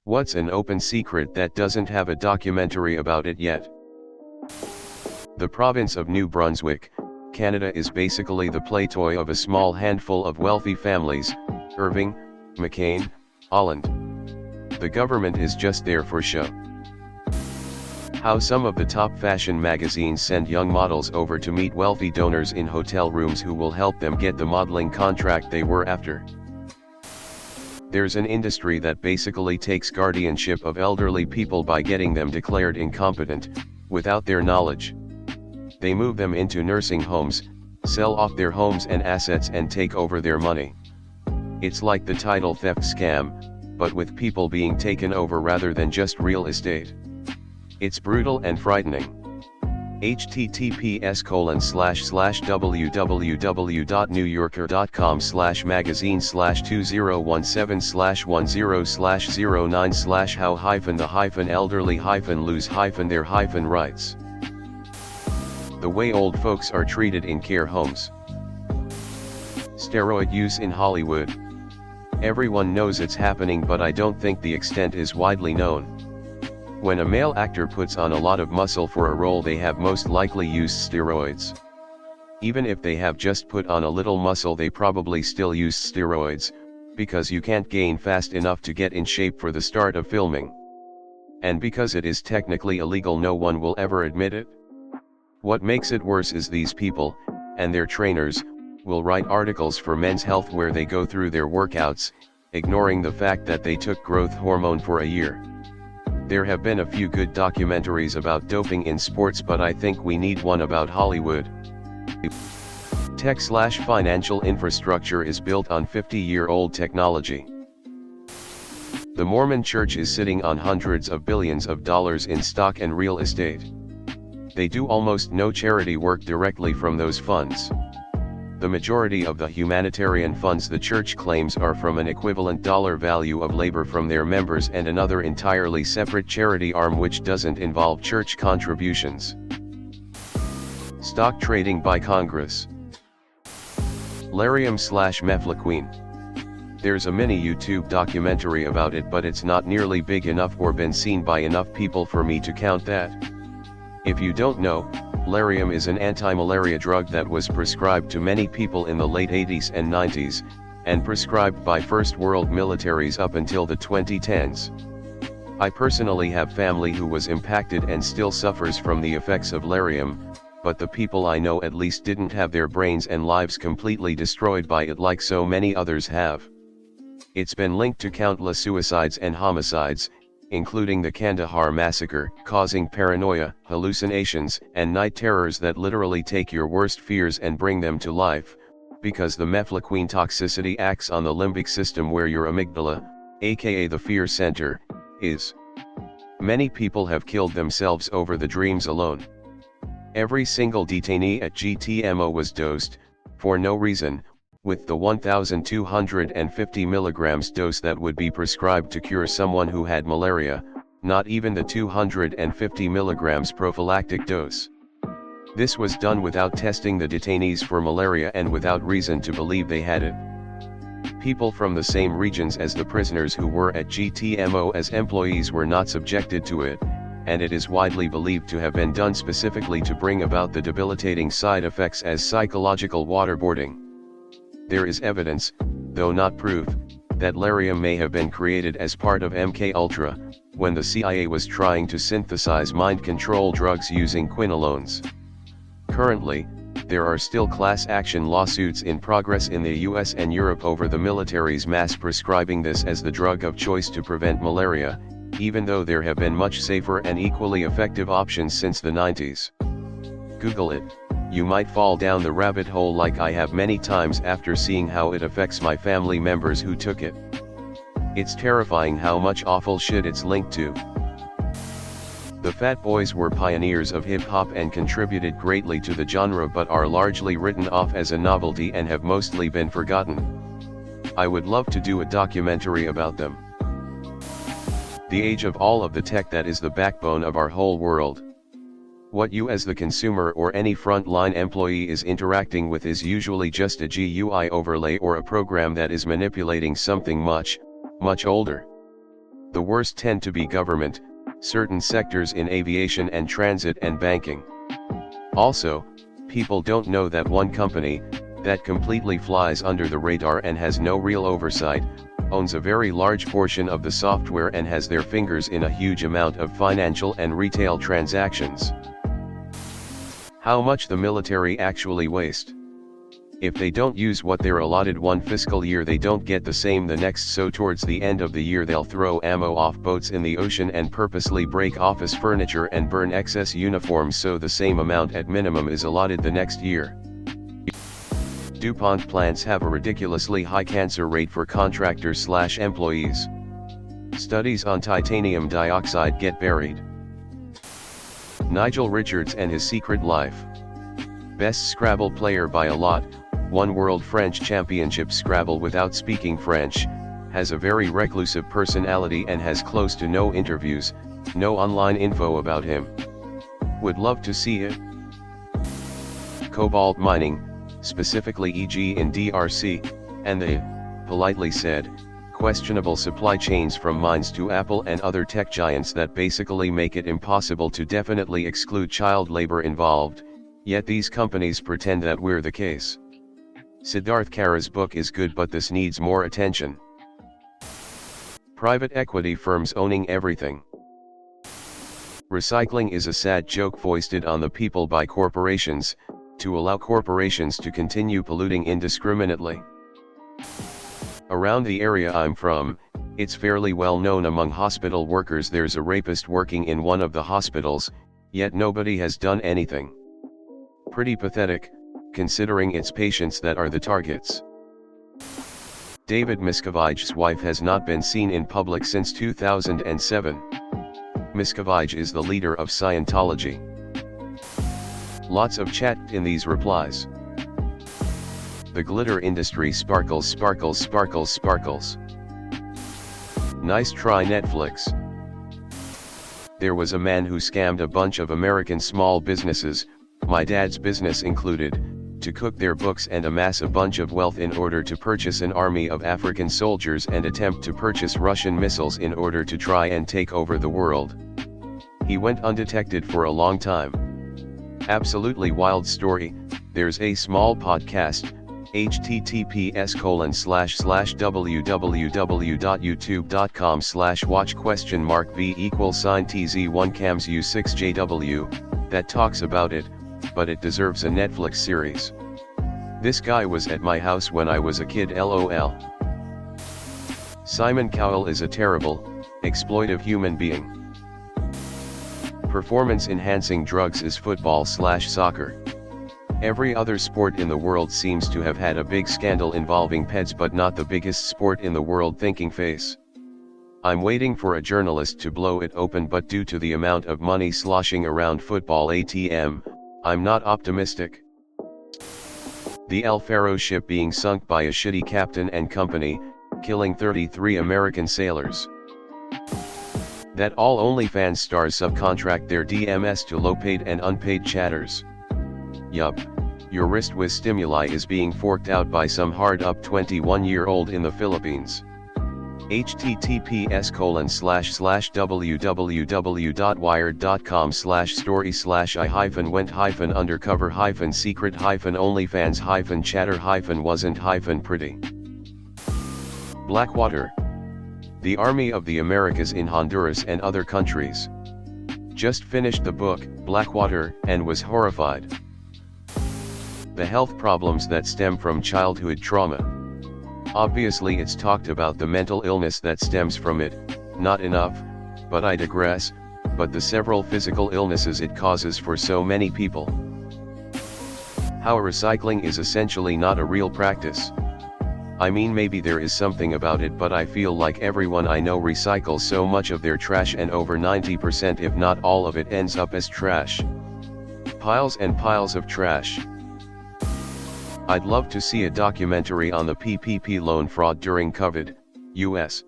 What's an open secret that doesn't have a documentary about it yet? The province of New Brunswick, Canada is basically the play toy of a small handful of wealthy families, Irving, McCain, Holland. The government is just there for show. How some of the top fashion magazines send young models over to meet wealthy donors in hotel rooms who will help them get the modeling contract they were after. There's an industry that basically takes guardianship of elderly people by getting them declared incompetent, without their knowledge. They move them into nursing homes, sell off their homes and assets and take over their money. It's like the title theft scam, but with people being taken over rather than just real estate. It's brutal and frightening. https://www.newyorker.com/magazine/2017/10/09/how-the-elderly-lose-their-rights. The way old folks are treated in care homes. Steroid use in Hollywood. Everyone knows it's happening, but I don't think the extent is widely known. When a male actor puts on a lot of muscle for a role, they have most likely used steroids. Even if they have just put on a little muscle, they probably still used steroids, because you can't gain fast enough to get in shape for the start of filming. And because it is technically illegal, no one will ever admit it. What makes it worse is these people, and their trainers, will write articles for Men's Health where they go through their workouts, ignoring the fact that they took growth hormone for a year. There have been a few good documentaries about doping in sports, but I think we need one about Hollywood. Tech/financial infrastructure is built on 50-year-old technology. The Mormon Church is sitting on hundreds of billions of dollars in stock and real estate. They do almost no charity work directly from those funds. The majority of the humanitarian funds the church claims are from an equivalent dollar value of labor from their members and another entirely separate charity arm which doesn't involve church contributions. Stock trading by Congress. Larium/mefloquine. There's a mini YouTube documentary about it, but it's not nearly big enough or been seen by enough people for me to count that. If you don't know, Larium is an anti-malaria drug that was prescribed to many people in the late 80s and 90s, and prescribed by first world militaries up until the 2010s. I personally have family who was impacted and still suffers from the effects of Larium, but the people I know at least didn't have their brains and lives completely destroyed by it like so many others have. It's been linked to countless suicides and homicides, including the Kandahar massacre, causing paranoia, hallucinations, and night terrors that literally take your worst fears and bring them to life, because the mefloquine toxicity acts on the limbic system where your amygdala, aka the fear center, is. Many people have killed themselves over the dreams alone. Every single detainee at GTMO was dosed, for no reason, with the 1,250 milligrams dose that would be prescribed to cure someone who had malaria, not even the 250 milligrams prophylactic dose. This was done without testing the detainees for malaria and without reason to believe they had it. People from the same regions as the prisoners who were at GTMO as employees were not subjected to it, and it is widely believed to have been done specifically to bring about the debilitating side effects as psychological waterboarding. There is evidence, though not proof, that Larium may have been created as part of MK-Ultra, when the CIA was trying to synthesize mind control drugs using quinolones. Currently, there are still class action lawsuits in progress in the US and Europe over the military's mass prescribing this as the drug of choice to prevent malaria, even though there have been much safer and equally effective options since the 90s. Google it. You might fall down the rabbit hole like I have many times after seeing how it affects my family members who took it. It's terrifying how much awful shit it's linked to. The Fat Boys were pioneers of hip-hop and contributed greatly to the genre, but are largely written off as a novelty and have mostly been forgotten. I would love to do a documentary about them. The age of all of the tech that is the backbone of our whole world. What you as the consumer or any frontline employee is interacting with is usually just a GUI overlay or a program that is manipulating something much, much older. The worst tend to be government, certain sectors in aviation and transit and banking. Also, people don't know that one company, that completely flies under the radar and has no real oversight, owns a very large portion of the software and has their fingers in a huge amount of financial and retail transactions. How much the military actually waste? If they don't use what they're allotted one fiscal year, they don't get the same the next, so towards the end of the year they'll throw ammo off boats in the ocean and purposely break office furniture and burn excess uniforms so the same amount at minimum is allotted the next year. DuPont plants have a ridiculously high cancer rate for contractors/employees. Studies on titanium dioxide get buried. Nigel Richards and his secret life. Best Scrabble player by a lot, won World French Championship Scrabble without speaking French, has a very reclusive personality and has close to no interviews, no online info about him. Would love to see it. Cobalt mining, specifically e.g. in DRC, and the, politely said, questionable supply chains from mines to Apple and other tech giants that basically make it impossible to definitely exclude child labor involved, yet these companies pretend that we're the case. Siddharth Kara's book is good, but this needs more attention. Private equity firms owning everything. Recycling is a sad joke foisted on the people by corporations, to allow corporations to continue polluting indiscriminately. Around the area I'm from, it's fairly well known among hospital workers there's a rapist working in one of the hospitals, yet nobody has done anything. Pretty pathetic, considering it's patients that are the targets. David Miscavige's wife has not been seen in public since 2007. Miscavige is the leader of Scientology. Lots of chat in these replies. The glitter industry sparkles, sparkles, sparkles, sparkles. Nice try, Netflix. There was a man who scammed a bunch of American small businesses, my dad's business included, to cook their books and amass a bunch of wealth in order to purchase an army of African soldiers and attempt to purchase Russian missiles in order to try and take over the world. He went undetected for a long time. Absolutely wild story. There's a small podcast, https://www.youtube.com/watch?v=tz1cams u6jw, that talks about it, but it deserves a Netflix series. This guy was at my house when I was a kid, lol. Simon Cowell is a terrible, exploitive human being. Performance-enhancing drugs is football/soccer. Every other sport in the world seems to have had a big scandal involving peds, but not the biggest sport in the world, thinking face. I'm waiting for a journalist to blow it open, but due to the amount of money sloshing around football ATM, I'm not optimistic. The El Faro ship being sunk by a shitty captain and company, killing 33 American sailors. That all OnlyFans stars subcontract their DMS to low-paid and unpaid chatters. Yup, your wrist with stimuli is being forked out by some hard-up 21-year-old in the Philippines. https://www.wired.com/story/I-went-undercover-secret-onlyfans-chatter-wasn't-pretty. Blackwater. The Army of the Americas in Honduras and other countries. Just finished the book, Blackwater, and was horrified. The health problems that stem from childhood trauma. Obviously it's talked about the mental illness that stems from it, not enough, but I digress, but the several physical illnesses it causes for so many people. How recycling is essentially not a real practice. I mean, maybe there is something about it, but I feel like everyone I know recycles so much of their trash, and over 90% if not all of it ends up as trash. Piles and piles of trash. I'd love to see a documentary on the PPP loan fraud during COVID, US.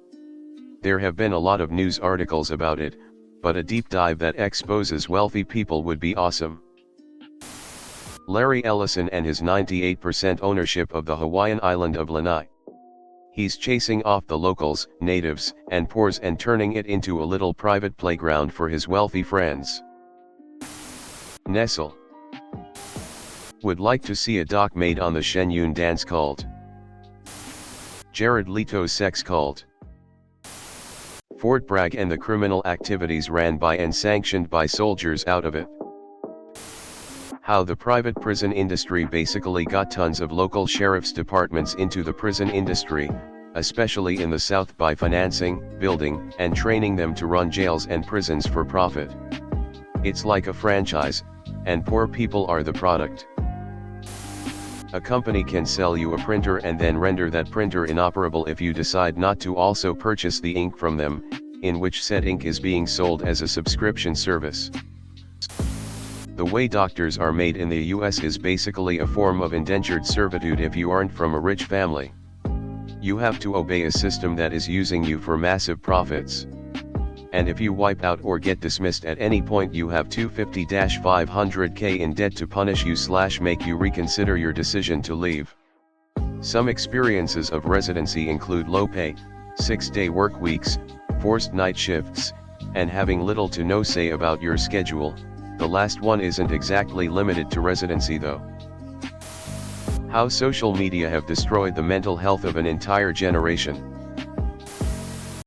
There have been a lot of news articles about it, but a deep dive that exposes wealthy people would be awesome. Larry Ellison and his 98% ownership of the Hawaiian island of Lanai. He's chasing off the locals, natives, and poors and turning it into a little private playground for his wealthy friends. Nestle would like to see a doc made on the Shenyun dance cult. Jared Leto's sex cult. Fort Bragg and the criminal activities ran by and sanctioned by soldiers out of it. How the private prison industry basically got tons of local sheriff's departments into the prison industry, especially in the South, by financing, building, and training them to run jails and prisons for profit. It's like a franchise, and poor people are the product. A company can sell you a printer and then render that printer inoperable if you decide not to also purchase the ink from them, in which said ink is being sold as a subscription service. The way doctors are made in the US is basically a form of indentured servitude if you aren't from a rich family. You have to obey a system that is using you for massive profits. And if you wipe out or get dismissed at any point, you have $250,000-500K in debt to punish you / make you reconsider your decision to leave. Some experiences of residency include low pay, 6-day work weeks, forced night shifts, and having little to no say about your schedule. The last one isn't exactly limited to residency though. How social media have destroyed the mental health of an entire generation.